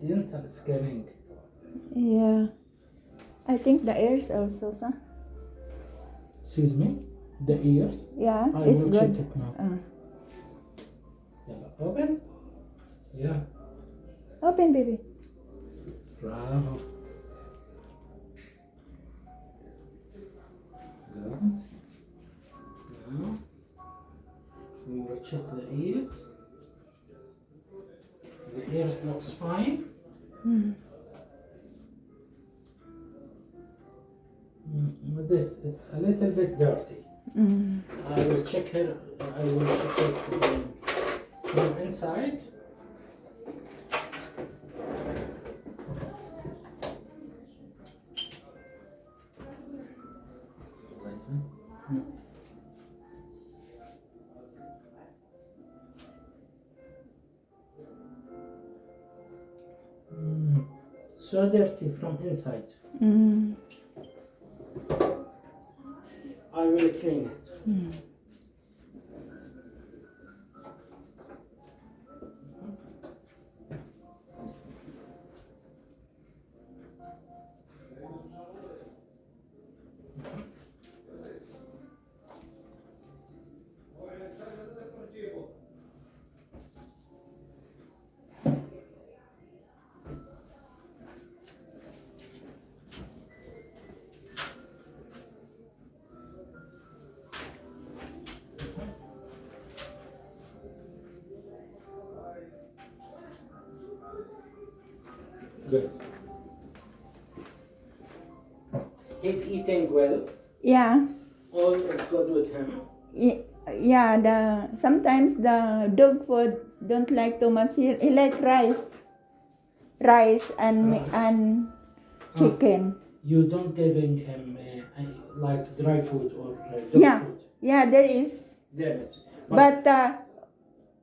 dental scanning. Yeah. I think the ears also, sir. Excuse me? The ears? Yeah, I it's will good. check it now. Open? Yeah. Open, baby. Bravo. Good. Now, we will check the ears. The ears looks fine. With this, it's a little bit dirty. I will check it. I will check it from inside. So dirty from inside. I will clean it. Good. He's eating well. Yeah. All is good with him. Yeah, sometimes the dog food don't like too much. He like rice and chicken. You don't giving him like dry food or dog food. Yeah, there is. There is. But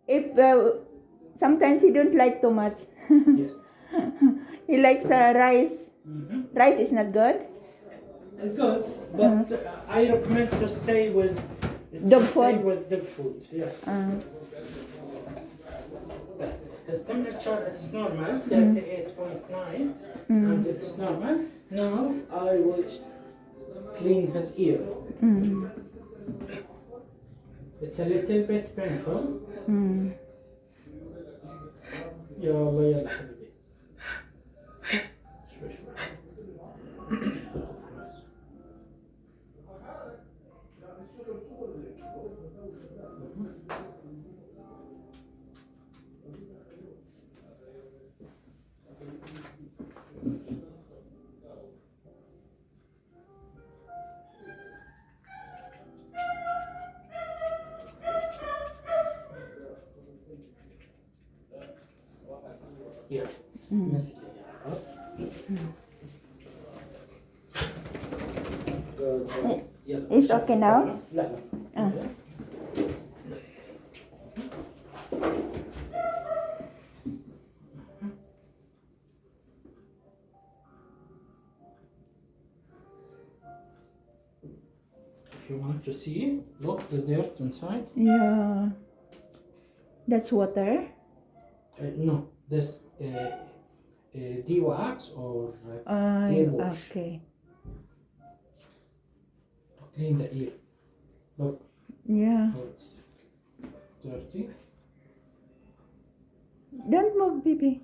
if sometimes he don't like too much. Yes. He likes rice. Rice is not good. Good, but I recommend to stay with dog food. Yes. His temperature it's normal, 38.9, and it's normal. Now I will clean his ear. It's a little bit painful. يلا يلا حبيبي. شوي شوي. Yeah. It's okay now? لا لا. If you want to see, look the dirt inside. Yeah. That's water? No, this de-wax or ear wash. Okay. To clean the ear. Look. Yeah. Oh, it's dirty. Don't move, baby.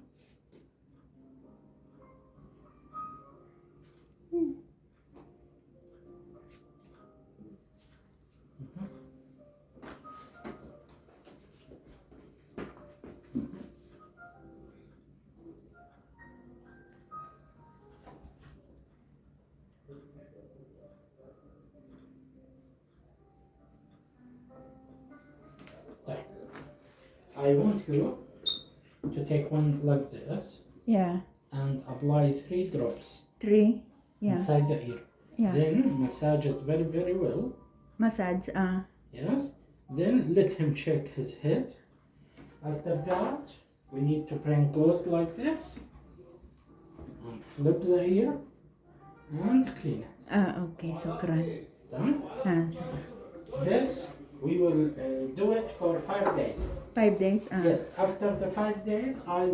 I want you to take one like this. Yeah. And apply 3 drops. 3? Yeah. Inside the ear. Yeah. Then massage it very, very well. Massage, Yes. Then let him check his head. After that, we need to bring gauze like this. And flip the ear. And clean it. Okay, shukran. Done? This, we will do it for 5 days. 5 days? Yes, after the 5 days, I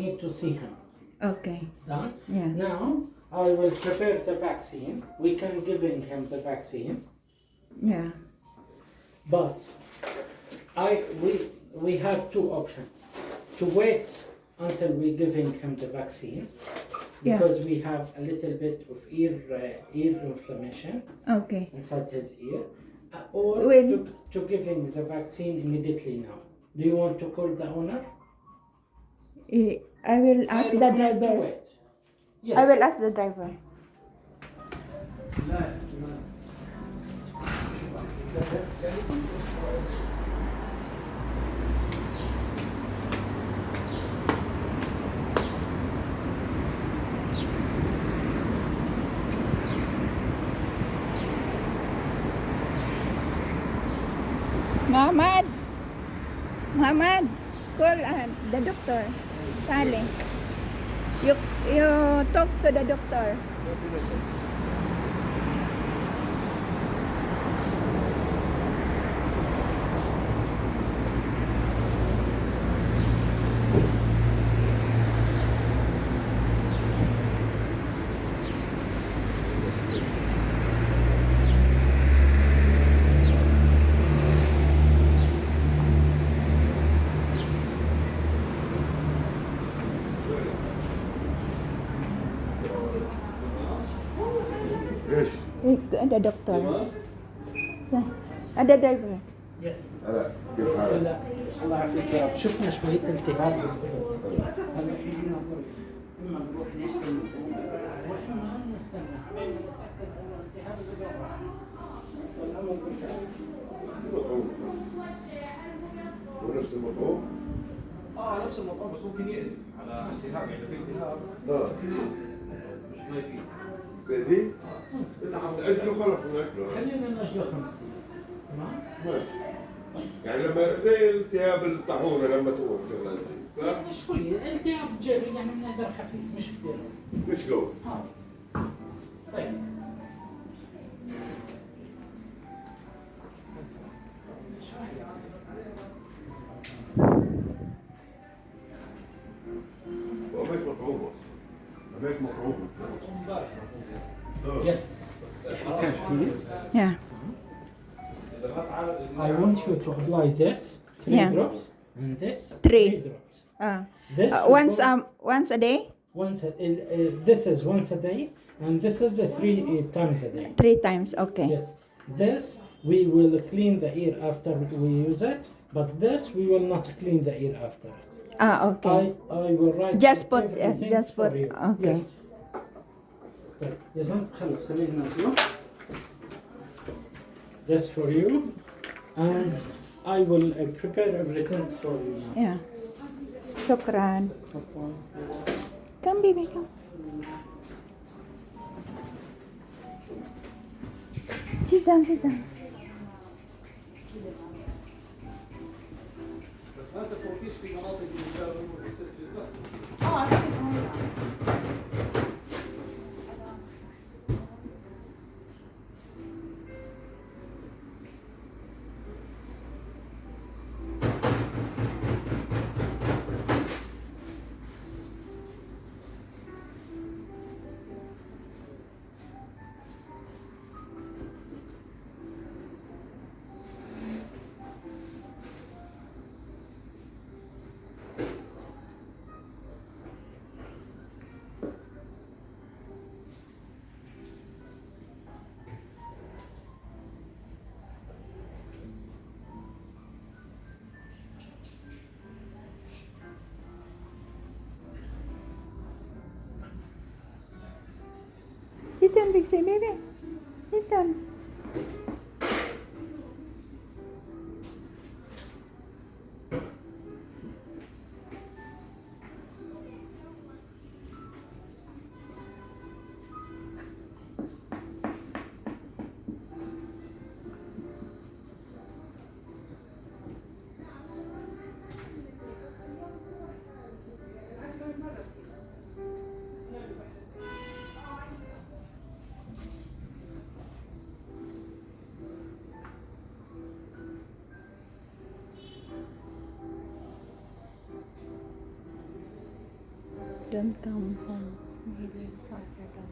need to see him. Okay. Done? Yeah. Now, I will prepare the vaccine. We can giving him the vaccine. Yeah. But we have two options. To wait until we giving him the vaccine, because we have a little bit of ear inflammation Okay. inside his ear, or When- to giving the vaccine immediately now. Do you want to call the owner? I will ask I the recommend to driver. wait. Yes. I will ask the driver. Muhammad, call the doctor. Tali. You talk to the doctor. ايش؟ The doctor. The driver. يس. هلا كيف حالك؟ هلا الله يعافيك يا رب. شفنا شوية التهاب هلا اما نروح نشتغل واحنا نستنى حبيبي نتأكد ان الالتهاب اللي راح والامر بالشغل. مطعوم هو نفس المطعوم؟ نفس المطعم بس ممكن يأذي على التهاب، يعني في التهاب ممكن يأذي مش ما يفيد. بيأذي؟ انت حتأكله خلص من اكله. خلينا نجله 5 دقائق. تمام؟ ماشي. يعني لما زي التهاب الطاحونة لما تروح شغلة زي يعني شوية التهاب يعني بنقدر خفيف مش كثير. مش قوي. طيب. وأماك مطعوم أصلا. أماك مطعوم. Yes. If you can, please. Yeah. I want you to apply this 3 Yeah. drops and this 3 drops. This Once a day? this is once a day, and this is 3 times a day. 3 times. Okay. Yes. This we will clean the ear after we use it, but this we will not clean the ear after it. Okay. I will write Just put, everything just for put, you. okay. Yes. طيب يا زلمة خلص خلينا نسوي. This for you, and I will prepare everything for you now. Yeah. Shukran. Come, baby, come. Sit down, sit down. بس ما تفوتيش في مناطق الإجابة والريسيرش Sit down, big say, baby. Sit down. Don't come home smiling after that.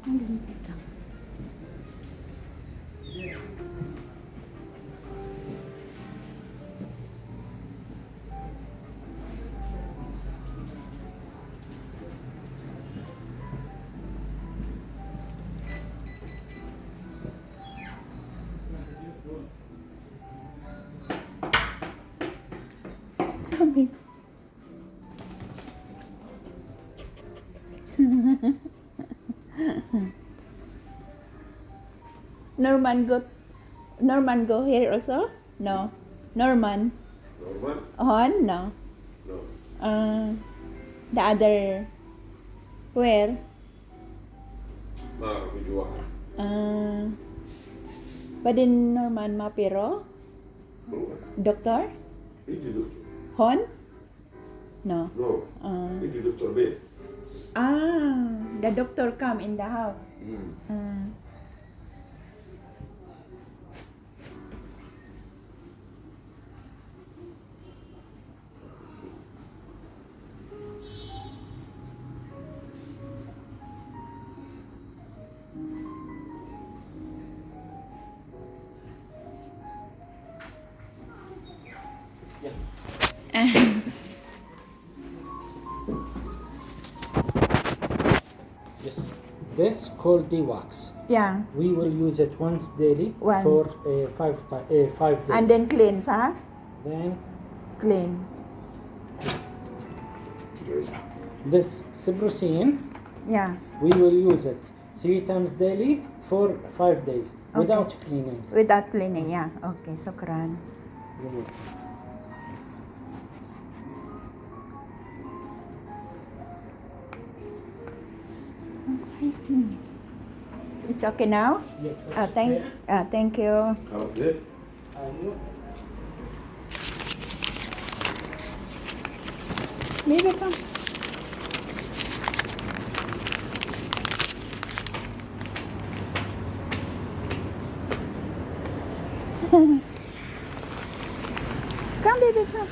Ang limpit lang. Sabi. Norman go here also? No. Norman. Normal? On? No. No. The other where? ما أعرف يجي واحد. Badin Norman Mapiro? روح. Doctor? يجي دكتور. Hon? No. No. يجي دكتور بيت. The doctor come in the house. Yes. This called wax. Yeah. We will use it once daily Once. for 5 days. And then cleanse, huh? Then Clean. this Cyprosine, Yeah. we will use it 3 times daily for 5 days without cleaning. Without cleaning, yeah. Okay, sukran. It's okay now? Yes. Thank you. خلاص ليه؟ Maybe come. Come, baby, come.